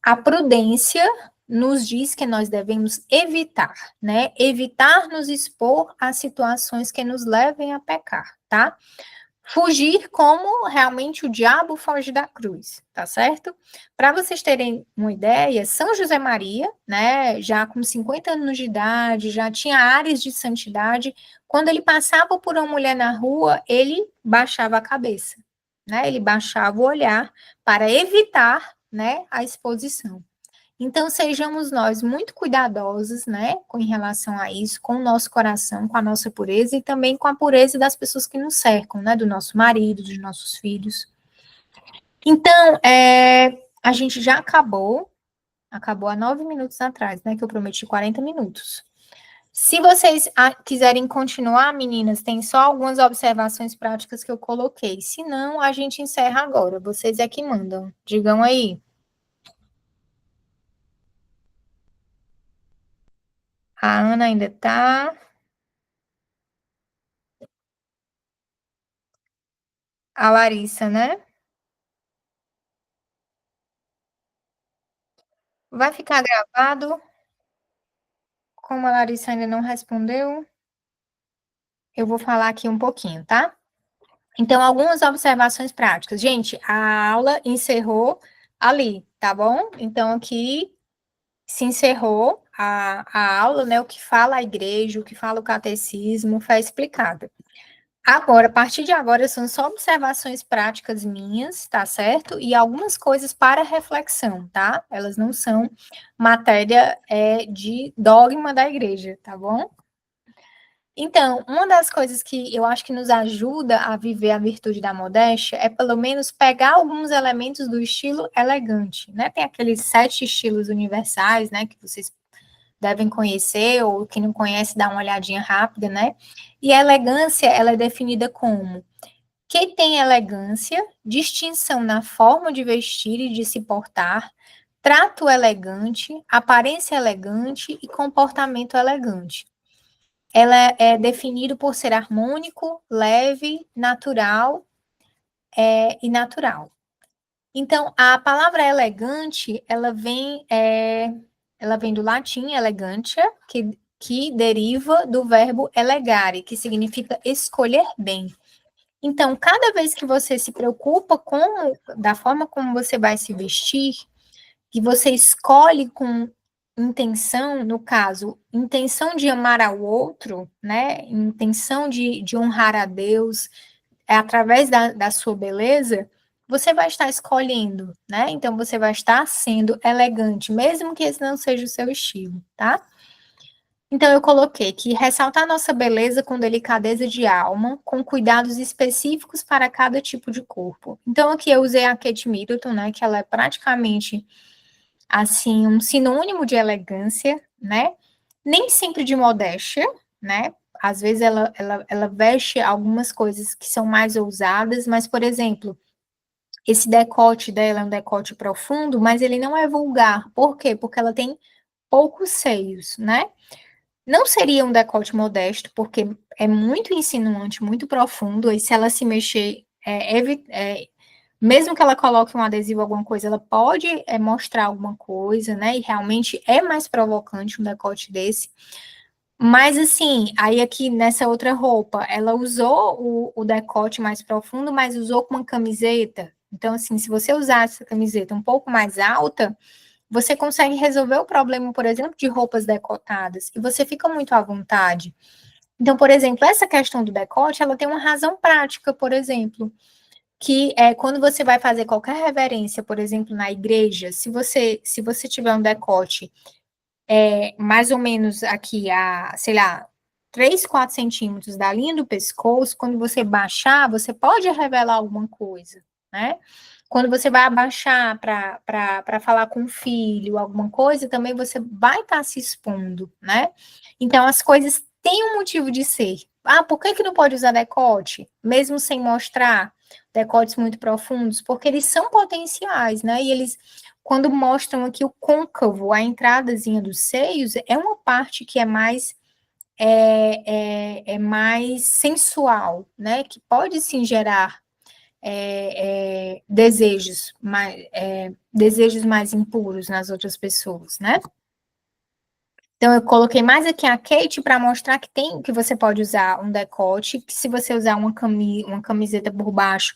a prudência nos diz que nós devemos evitar, né? Evitar nos expor a situações que nos levem a pecar, tá? Fugir como realmente o diabo foge da cruz, tá certo? Para vocês terem uma ideia, São José Maria, né, já com 50 anos de idade, já tinha áreas de santidade, quando ele passava por uma mulher na rua, ele baixava a cabeça, né? Ele baixava o olhar para evitar, né, a exposição. Então, sejamos nós muito cuidadosos, né, com em relação a isso, com o nosso coração, com a nossa pureza e também com a pureza das pessoas que nos cercam, né, do nosso marido, dos nossos filhos. Então, a gente já acabou há 9 minutos atrás, né, que eu prometi 40 minutos. Se vocês quiserem continuar, meninas, tem só algumas observações práticas que eu coloquei. Se não, a gente encerra agora. Vocês é que mandam. Digam aí. A Ana ainda tá. A Larissa, né? Vai ficar gravado. Como a Larissa ainda não respondeu, eu vou falar aqui um pouquinho, tá? Então, algumas observações práticas. Gente, a aula encerrou ali, tá bom? Então, aqui se encerrou a aula, né? O que fala a igreja, o que fala o catecismo, foi explicado. Agora, a partir de agora, são só observações práticas minhas, tá certo? E algumas coisas para reflexão, tá? Elas não são matéria de dogma da igreja, tá bom? Então, uma das coisas que eu acho que nos ajuda a viver a virtude da modéstia é, pelo menos, pegar alguns elementos do estilo elegante, né? Tem aqueles 7 estilos universais, né? Que vocês devem conhecer, ou quem não conhece, dá uma olhadinha rápida, né? E a elegância, ela é definida como quem tem elegância, distinção na forma de vestir e de se portar, trato elegante, aparência elegante e comportamento elegante. Ela é definido por ser harmônico, leve, natural e natural. Então, a palavra elegante, ela vem do latim elegantia, que deriva do verbo elegare, que significa escolher bem. Então, cada vez que você se preocupa da forma como você vai se vestir, que você escolhe com intenção, no caso, intenção de amar ao outro, né? Intenção de honrar a Deus, através da sua beleza, você vai estar escolhendo, né? Então, você vai estar sendo elegante, mesmo que esse não seja o seu estilo, tá? Então, eu coloquei que ressaltar nossa beleza com delicadeza de alma, com cuidados específicos para cada tipo de corpo. Então, aqui eu usei a Kate Middleton, né, que ela é praticamente, assim, um sinônimo de elegância, né, nem sempre de modéstia, né, às vezes ela veste algumas coisas que são mais ousadas, mas, por exemplo, esse decote dela é um decote profundo, mas ele não é vulgar. Por quê? Porque ela tem poucos seios, né? Não seria um decote modesto, porque é muito insinuante, muito profundo, e se ela se mexer, mesmo que ela coloque um adesivo, alguma coisa, ela pode mostrar alguma coisa, né? E realmente é mais provocante um decote desse. Mas assim, aí aqui nessa outra roupa, ela usou o decote mais profundo, mas usou com uma camiseta. Então, assim, se você usar essa camiseta um pouco mais alta, você consegue resolver o problema, por exemplo, de roupas decotadas, e você fica muito à vontade. Então, por exemplo, essa questão do decote, ela tem uma razão prática, por exemplo, que é quando você vai fazer qualquer reverência, por exemplo, na igreja, se você tiver um decote mais ou menos aqui a, sei lá, 3, 4 centímetros da linha do pescoço, quando você baixar, você pode revelar alguma coisa, né? Quando você vai abaixar para falar com o filho, alguma coisa, também você vai estar se expondo, né? Então, as coisas têm um motivo de ser. Ah, por que não pode usar decote? Mesmo sem mostrar decotes muito profundos? Porque eles são potenciais, né? E eles, quando mostram aqui o côncavo, a entradazinha dos seios, é uma parte que é mais sensual, né? Que pode sim gerar desejos mais impuros nas outras pessoas, né? Então, eu coloquei mais aqui a Kate para mostrar que você pode usar um decote, que se você usar uma camiseta por baixo,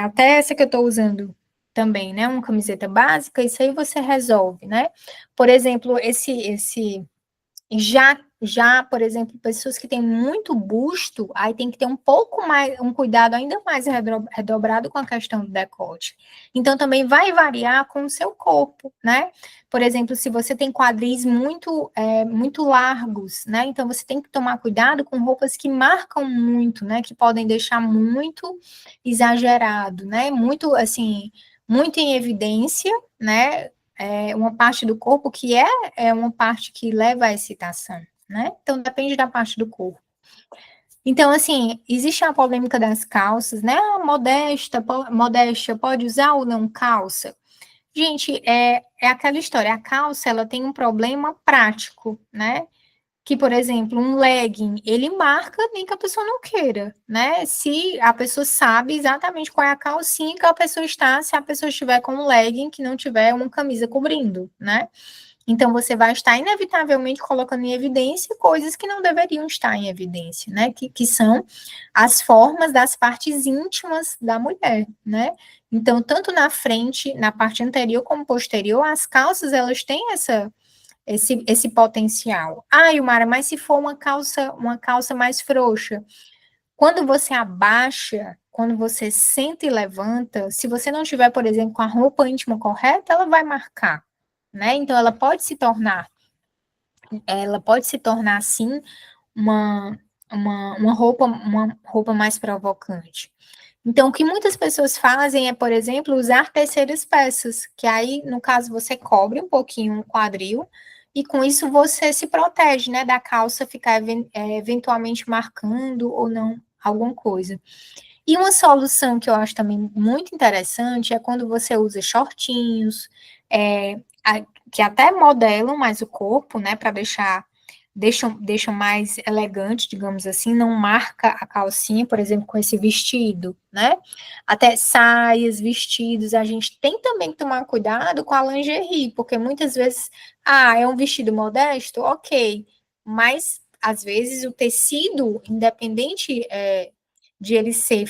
até essa que eu estou usando também, né? Uma camiseta básica, isso aí você resolve, né? Por exemplo, esse já, por exemplo, pessoas que têm muito busto, aí tem que ter um pouco mais, um cuidado ainda mais redobrado com a questão do decote. Então, também vai variar com o seu corpo, né? Por exemplo, se você tem quadris muito largos, né? Então, você tem que tomar cuidado com roupas que marcam muito, né? Que podem deixar muito exagerado, né? Muito, assim, muito em evidência, né? Uma parte do corpo que é uma parte que leva à excitação, né? Então, depende da parte do corpo. Então, assim, existe a polêmica das calças, né? Ah, modéstia, pode usar ou não calça? Gente, é aquela história, a calça, ela tem um problema prático, né? Que, por exemplo, um legging, ele marca nem que a pessoa não queira, né? Se a pessoa sabe exatamente qual é a calcinha que a pessoa está, se a pessoa estiver com um legging que não tiver uma camisa cobrindo, né? Então, você vai estar inevitavelmente colocando em evidência coisas que não deveriam estar em evidência, né? Que são as formas das partes íntimas da mulher, né? Então, tanto na frente, na parte anterior como posterior, as calças, elas têm esse potencial. Ah, Ilmara, mas se for uma calça mais frouxa, quando você abaixa, quando você senta e levanta, se você não tiver, por exemplo, com a roupa íntima correta, ela vai marcar, né? Então ela pode se tornar assim uma, uma roupa mais provocante. Então, o que muitas pessoas fazem é, por exemplo, usar terceiras peças, que aí, no caso, você cobre um pouquinho o quadril, e com isso você se protege, né, da calça ficar eventualmente marcando ou não alguma coisa. E uma solução que eu acho também muito interessante é quando você usa shortinhos, é, que até modelam mais o corpo, né, para deixam mais elegante, digamos assim, não marca a calcinha, por exemplo, com esse vestido, né? Até saias, vestidos, a gente tem também que tomar cuidado com a lingerie, porque muitas vezes, é um vestido modesto, ok, mas às vezes o tecido, independente de ele ser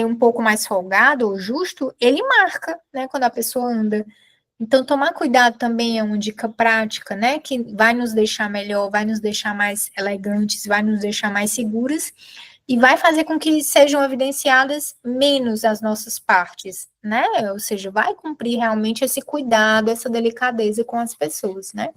um pouco mais folgado ou justo, ele marca, né, quando a pessoa anda. Então, tomar cuidado também é uma dica prática, né? Que vai nos deixar melhor, vai nos deixar mais elegantes, vai nos deixar mais seguras e vai fazer com que sejam evidenciadas menos as nossas partes, né? Ou seja, vai cumprir realmente esse cuidado, essa delicadeza com as pessoas, né?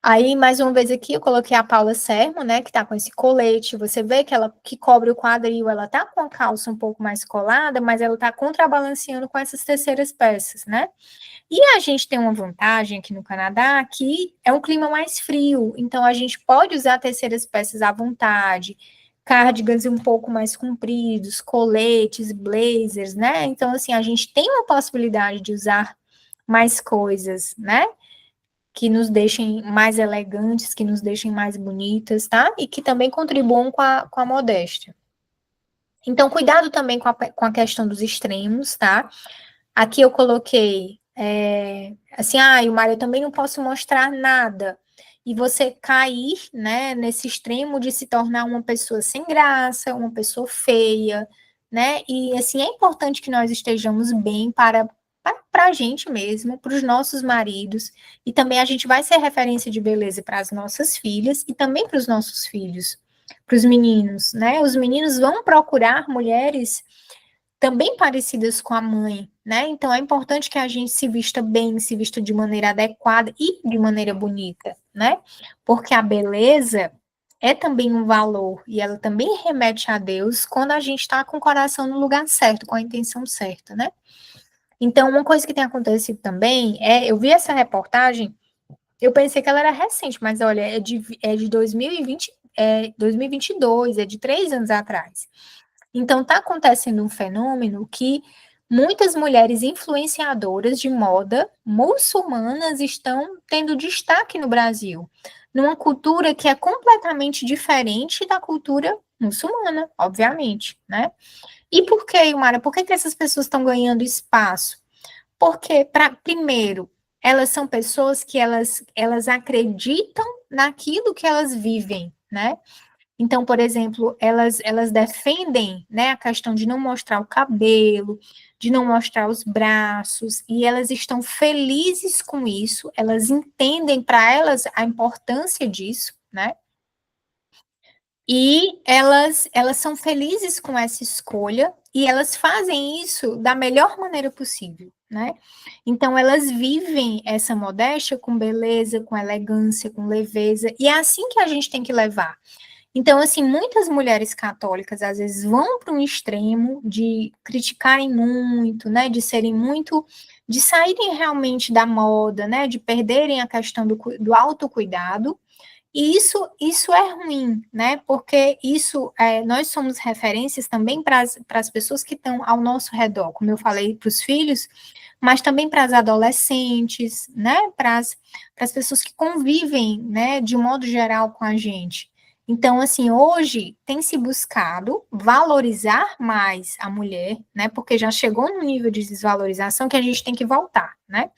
Aí, mais uma vez aqui, eu coloquei a Paula Sermo, né, que tá com esse colete, você vê que ela, que cobre o quadril, ela tá com a calça um pouco mais colada, mas ela tá contrabalanceando com essas terceiras peças, né? E a gente tem uma vantagem aqui no Canadá, que é um clima mais frio, então a gente pode usar terceiras peças à vontade, cardigans um pouco mais compridos, coletes, blazers, né? Então, assim, a gente tem uma possibilidade de usar mais coisas, né? Que nos deixem mais elegantes, que nos deixem mais bonitas, tá? E que também contribuam com a modéstia. Então, cuidado também com a questão dos extremos, tá? Aqui eu coloquei, assim, Ilmar, eu também não posso mostrar nada. E você cair, né, nesse extremo de se tornar uma pessoa sem graça, uma pessoa feia, né? E, assim, é importante que nós estejamos bem para para a gente mesmo, para os nossos maridos, e também a gente vai ser referência de beleza para as nossas filhas e também para os nossos filhos, para os meninos, né? Os meninos vão procurar mulheres também parecidas com a mãe, né? Então é importante que a gente se vista bem, se vista de maneira adequada e de maneira bonita, né? Porque a beleza é também um valor e ela também remete a Deus quando a gente está com o coração no lugar certo, com a intenção certa, né? Então, uma coisa que tem acontecido também eu vi essa reportagem, eu pensei que ela era recente, mas olha, é de 2020, 2022, é de 3 anos atrás. Então, está acontecendo um fenômeno que muitas mulheres influenciadoras de moda muçulmanas estão tendo destaque no Brasil, numa cultura que é completamente diferente da cultura muçulmana, obviamente, né? E por que, Ilmara? Por que essas pessoas estão ganhando espaço? Porque, primeiro, elas são pessoas que elas acreditam naquilo que elas vivem, né? Então, por exemplo, elas defendem, né, a questão de não mostrar o cabelo, de não mostrar os braços, e elas estão felizes com isso, elas entendem para elas a importância disso, né? E elas são felizes com essa escolha e elas fazem isso da melhor maneira possível, né? Então elas vivem essa modéstia com beleza, com elegância, com leveza, e é assim que a gente tem que levar. Então, assim, muitas mulheres católicas às vezes vão para um extremo de criticarem muito, né? De serem muito, de saírem realmente da moda, né? De perderem a questão do autocuidado. E isso é ruim, né? Porque nós somos referências também para as pessoas que estão ao nosso redor, como eu falei, para os filhos, mas também para as adolescentes, né? Para as pessoas que convivem, né? De um modo geral com a gente. Então, assim, hoje tem se buscado valorizar mais a mulher, né? Porque já chegou no nível de desvalorização que a gente tem que voltar, né?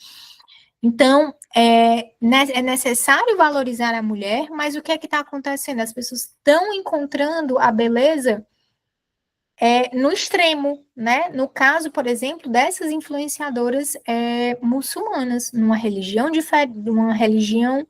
Então, é necessário valorizar a mulher, mas o que é que está acontecendo? As pessoas estão encontrando a beleza no extremo, né? No caso, por exemplo, dessas influenciadoras muçulmanas, numa religião diferente, uma religião,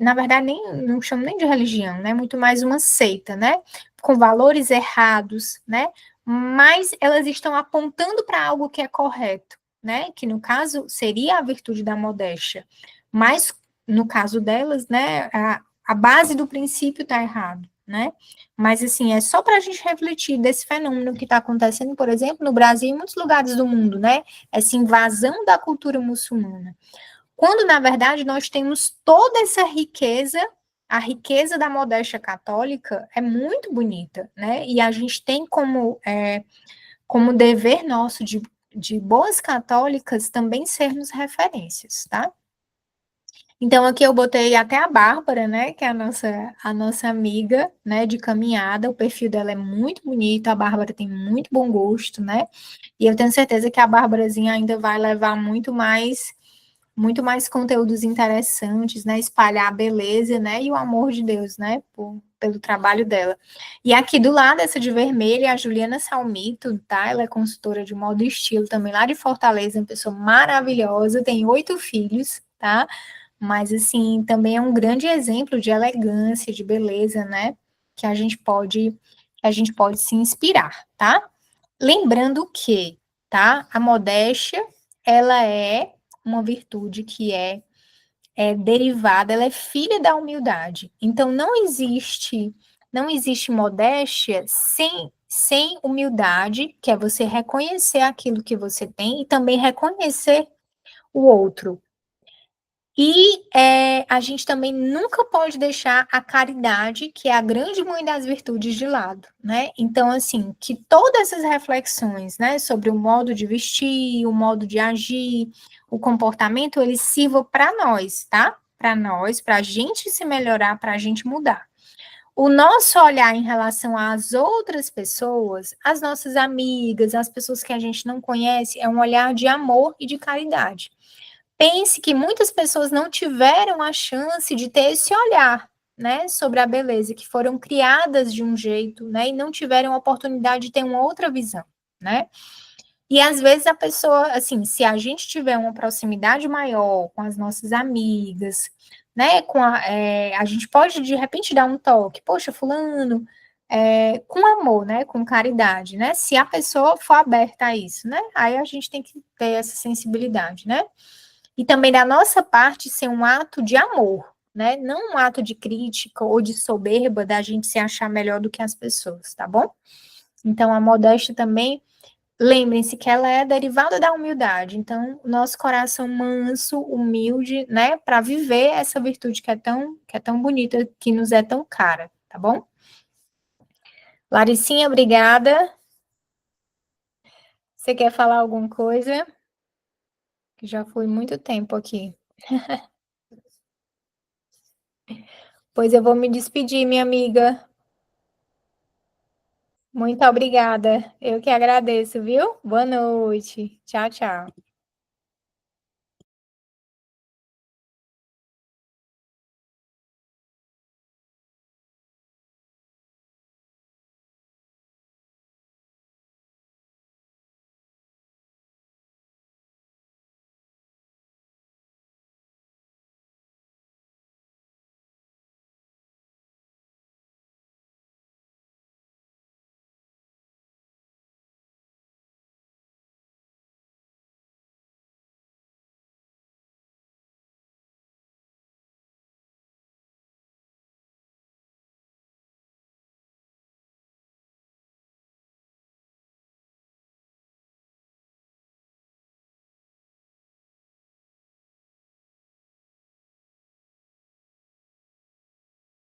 na verdade, não chamo nem de religião, né? Muito mais uma seita, né? Com valores errados, né? Mas elas estão apontando para algo que é correto, né? Que no caso seria a virtude da modéstia. Mas no caso delas, né? A base do princípio está errado, né? Mas assim, é só para a gente refletir desse fenômeno que está acontecendo, por exemplo, no Brasil e em muitos lugares do mundo, né? Essa invasão da cultura muçulmana. Quando, na verdade, nós temos toda essa riqueza, a riqueza da modéstia católica é muito bonita, né? E a gente tem como dever nosso de boas católicas também sermos referências, tá? Então, aqui eu botei até a Bárbara, né, que é a nossa amiga, né, de caminhada, o perfil dela é muito bonito, a Bárbara tem muito bom gosto, né, e eu tenho certeza que a Bárbarazinha ainda vai levar muito mais conteúdos interessantes, né? Espalhar a beleza, né? E o amor de Deus, né? Pelo trabalho dela. E aqui do lado, essa de vermelho, é a Juliana Salmito, tá? Ela é consultora de moda e estilo também lá de Fortaleza, uma pessoa maravilhosa, tem 8 filhos, tá? Mas, assim, também é um grande exemplo de elegância, de beleza, né? Que a gente pode se inspirar, tá? Lembrando que, tá? A modéstia, ela é uma virtude que é derivada, ela é filha da humildade. Então não existe modéstia sem humildade, que é você reconhecer aquilo que você tem e também reconhecer o outro. E a gente também nunca pode deixar a caridade, que é a grande mãe das virtudes, de lado, né? Então, assim, que todas essas reflexões, né, sobre o modo de vestir, o modo de agir, o comportamento, eles sirvam para nós, tá? Para nós, para a gente se melhorar, para a gente mudar. O nosso olhar em relação às outras pessoas, as nossas amigas, as pessoas que a gente não conhece, é um olhar de amor e de caridade. Pense que muitas pessoas não tiveram a chance de ter esse olhar, né, sobre a beleza, que foram criadas de um jeito, né, e não tiveram a oportunidade de ter uma outra visão, né? E às vezes a pessoa, assim, se a gente tiver uma proximidade maior com as nossas amigas, né, a gente pode de repente dar um toque, poxa, fulano, com amor, né, com caridade, né, se a pessoa for aberta a isso, né, aí a gente tem que ter essa sensibilidade, né, e também da nossa parte ser um ato de amor, né, não um ato de crítica ou de soberba da gente se achar melhor do que as pessoas, tá bom? Então a modéstia também, lembrem-se que ela é derivada da humildade. Então, o nosso coração manso, humilde, né, para viver essa virtude que é tão bonita, que nos é tão cara, tá bom? Laricinha, obrigada. Você quer falar alguma coisa? Que já foi muito tempo aqui. Pois eu vou me despedir, minha amiga. Muito obrigada. Eu que agradeço, viu? Boa noite. Tchau, tchau.